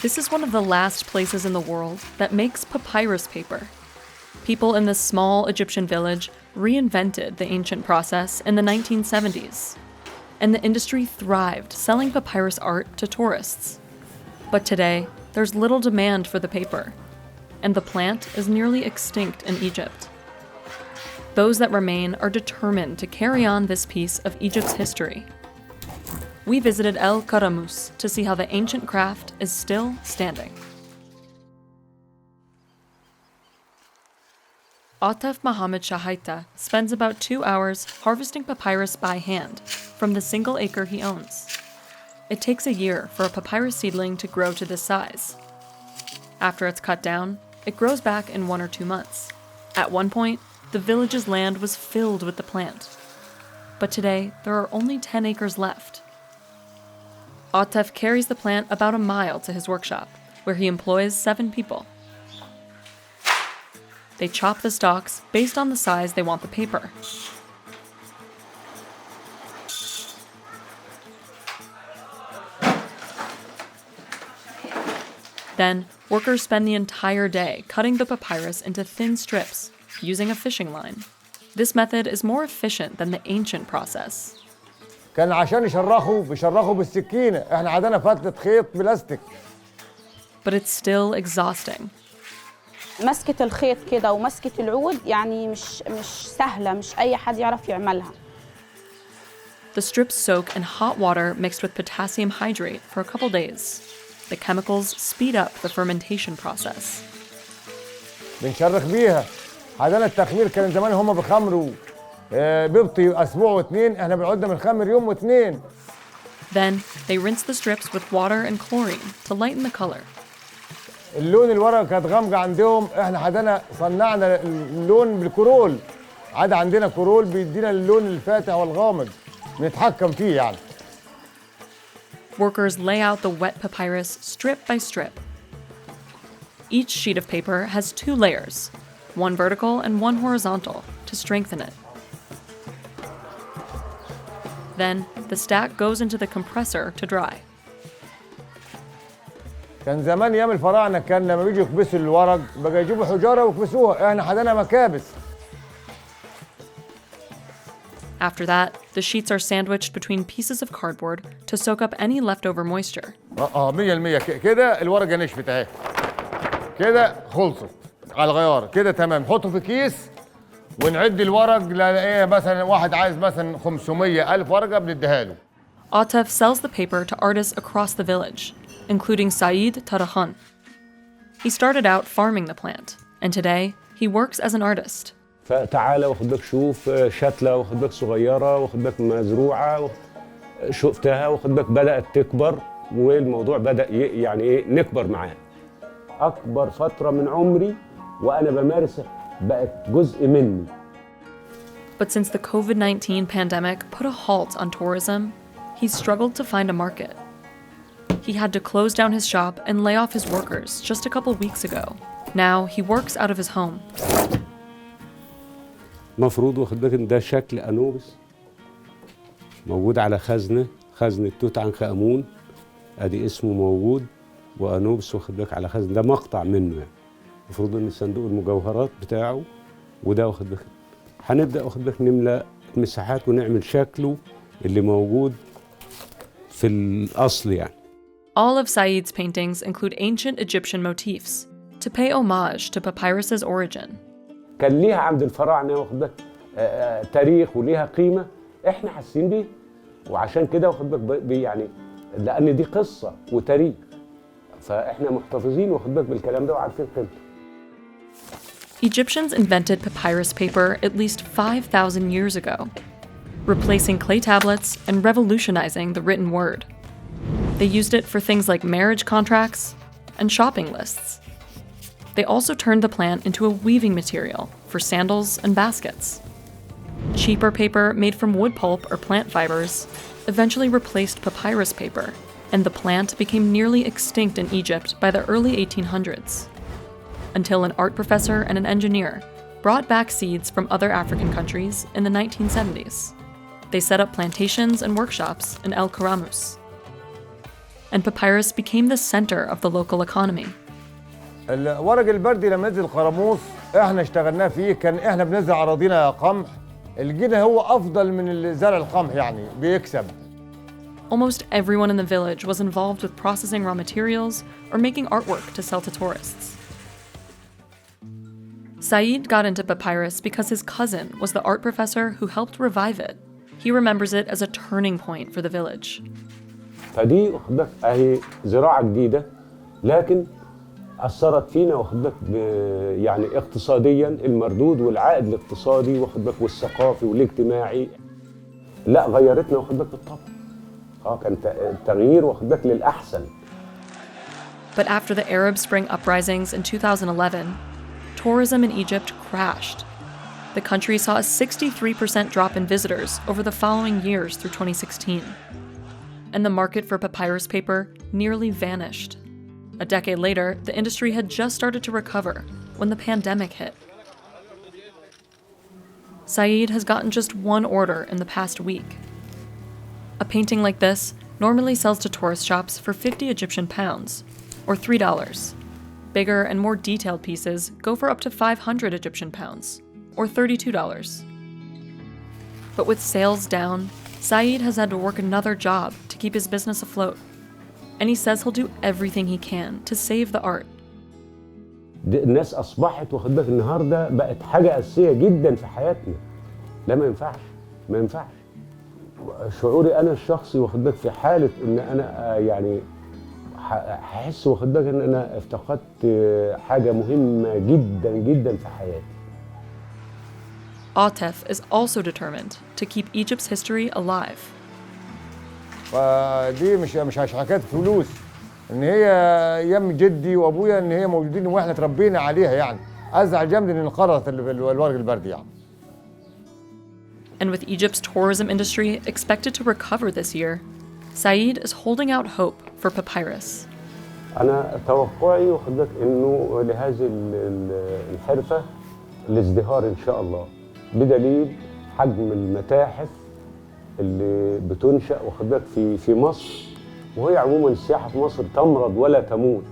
This is one of the last places in the world that makes papyrus paper. People in this small Egyptian village reinvented the ancient process in the 1970s, and the industry thrived selling papyrus art to tourists. But today, there's little demand for the paper, and the plant is nearly extinct in Egypt. Those that remain are determined to carry on this piece of Egypt's history. We visited El Karamus to see how the ancient craft is still standing. Atef Mohammed Shahaita spends about 2 hours harvesting papyrus by hand from the single acre he owns. It takes a year for a papyrus seedling to grow to this size. After it's cut down, it grows back in 1 or 2 months. At one point, the village's land was filled with the plant. But today, there are only 10 acres left. Atef carries the plant about a mile to his workshop, where he employs 7 people. They chop the stalks based on the size they want the paper. Then, workers spend the entire day cutting the papyrus into thin strips, using a fishing line. This method is more efficient than the ancient process. كان عشان بيشرخوا بالسكينة، احنا عندنا فتلة خيط بلاستيك. But it's still exhausting. مسكة الخيط كده ومسكة العود يعني مش سهلة، مش أي حد يعرف يعملها. The strips soak in hot water mixed with potassium hydrate for a couple days. The chemicals speed up the fermentation process. بنشرخ بيها. عندنا التخمير كان زمان هم بخمروا بيبطي أسبوع و2، احنا بنقعد بنخمر يوم و2. Then they rinse the strips with water and chlorine to lighten the color. اللون الورقة كانت غامقة عندهم، احنا عندنا صنعنا اللون بالكرول. عندنا كرول بيدينا اللون الفاتح والغامق. نتحكم فيه يعني. Workers lay out the wet papyrus strip by strip. Each sheet of paper has 2 layers, one vertical and one horizontal, to strengthen it. Then, the stack goes into the compressor to dry. كان زمان ايام الفراعنه كان لما بيجوا يكبسوا الورق بقى يجيبوا حجاره ويكبسوها، احنا عندنا مكابس. After that, the sheets are sandwiched between pieces of cardboard to soak up any leftover moisture. 100% كده الورقه نشفت اهي. كده خلصت على الغيار، كده تمام. نحطه في كيس ونعد الورق لايه، مثلا واحد عايز مثلا 500,000 ورقه بنديها له. Atef sells the paper to artists across the village, including Saeed Tarahan. He started out farming the plant, and today he works as an artist. فتعالى واخد بالك شوف شتله واخد بالك صغيره واخد بالك مزروعه شفتها واخد بالك بدات تكبر والموضوع بدا يعني ايه نكبر معاها. اكبر فتره من عمري وانا بمارسها بقت جزء مني. But since the COVID-19 pandemic put a halt on tourism, he struggled to find a market. He had to close down his shop and lay off his workers just a couple weeks ago. Now he works out of his home. مفروض واخد بالك ده شكل أنوبس موجود على خزنة توت عنخ آمون، ادي اسمه موجود، وأنوبس واخد بالك على خزنة، ده مقطع منه يعني. المفروض ان صندوق المجوهرات بتاعه وده واخد بالك. هنبدأ واخد بالك نملى المساحات ونعمل شكله اللي موجود في الأصل يعني. All of Saeed's paintings include ancient Egyptian motifs to pay homage to papyrus's origin. كان ليها عند الفراعنه واخد بالك تاريخ وليها قيمه احنا حاسين بيه، وعشان كده واخد بالك يعني لان دي قصه وتاريخ فاحنا محتفظين واخد بالك بالكلام ده وعارفين قيمته. Egyptians invented papyrus paper at least 5,000 years ago, replacing clay tablets and revolutionizing the written word. They used it for things like marriage contracts and shopping lists. They also turned the plant into a weaving material for sandals and baskets. Cheaper paper made from wood pulp or plant fibers eventually replaced papyrus paper, and the plant became nearly extinct in Egypt by the early 1800s, until an art professor and an engineer brought back seeds from other African countries in the 1970s. They set up plantations and workshops in El Karamus. and papyrus became the center of the local economy. الورق البردي لما نزل قرموس احنا اشتغلناه فيه، كان احنا بنزرع اراضينا قمح، الجنيه هو افضل من زرع القمح يعني بيكسب. Almost everyone in the village was involved with processing raw materials or making artwork to sell to tourists. Saeed got into papyrus because his cousin was the art professor who helped revive it. He remembers it as a turning point for the village. فدي واخد بالك اهي زراعه جديده، لكن اثرت فينا واخد بالك يعني اقتصاديا المردود والعائد الاقتصادي واخد بالك والثقافي والاجتماعي، لا غيرتنا واخد بالك بالطبع. كان تغيير واخد بالك للاحسن. But after the Arab Spring uprisings in 2011, tourism in Egypt crashed. The country saw a 63% drop in visitors over the following years through 2016. And the market for papyrus paper nearly vanished. A decade later, the industry had just started to recover when the pandemic hit. Saeed has gotten just one order in the past week. A painting like this normally sells to tourist shops for 50 Egyptian pounds, or $3. Bigger and more detailed pieces go for up to 500 Egyptian pounds, or $32. But with sales down, Saeed has had to work another job to keep his business afloat. And he says he'll do everything he can to save the art. الناس اصبحت واخد بالك النهارده بقت حاجه اساسيه جدا في حياتنا. لا ما ينفعش، ما ينفعش. شعوري انا الشخصي واخد بالك في حاله ان انا يعني هحس واخد بالك ان انا افتقدت حاجه مهمه جدا جدا في حياتي. Atef is also determined to keep Egypt's history alive. فدي مش حكايه فلوس، ان هي ايام جدي وابويا ان هي موجودين واحنا اتربينا عليها يعني. ازعل جامد ان انقرضت الورق البردي يعني. And with Egypt's tourism industry expected to recover this year, Saeed is holding out hope for papyrus. أنا توقعي واخد بالك إنه لهذه الحرفة الازدهار إن شاء الله، بدليل حجم المتاحف اللي بتنشأ واخد بالك في مصر، وهي عموما السياحة في مصر تمرض ولا تموت.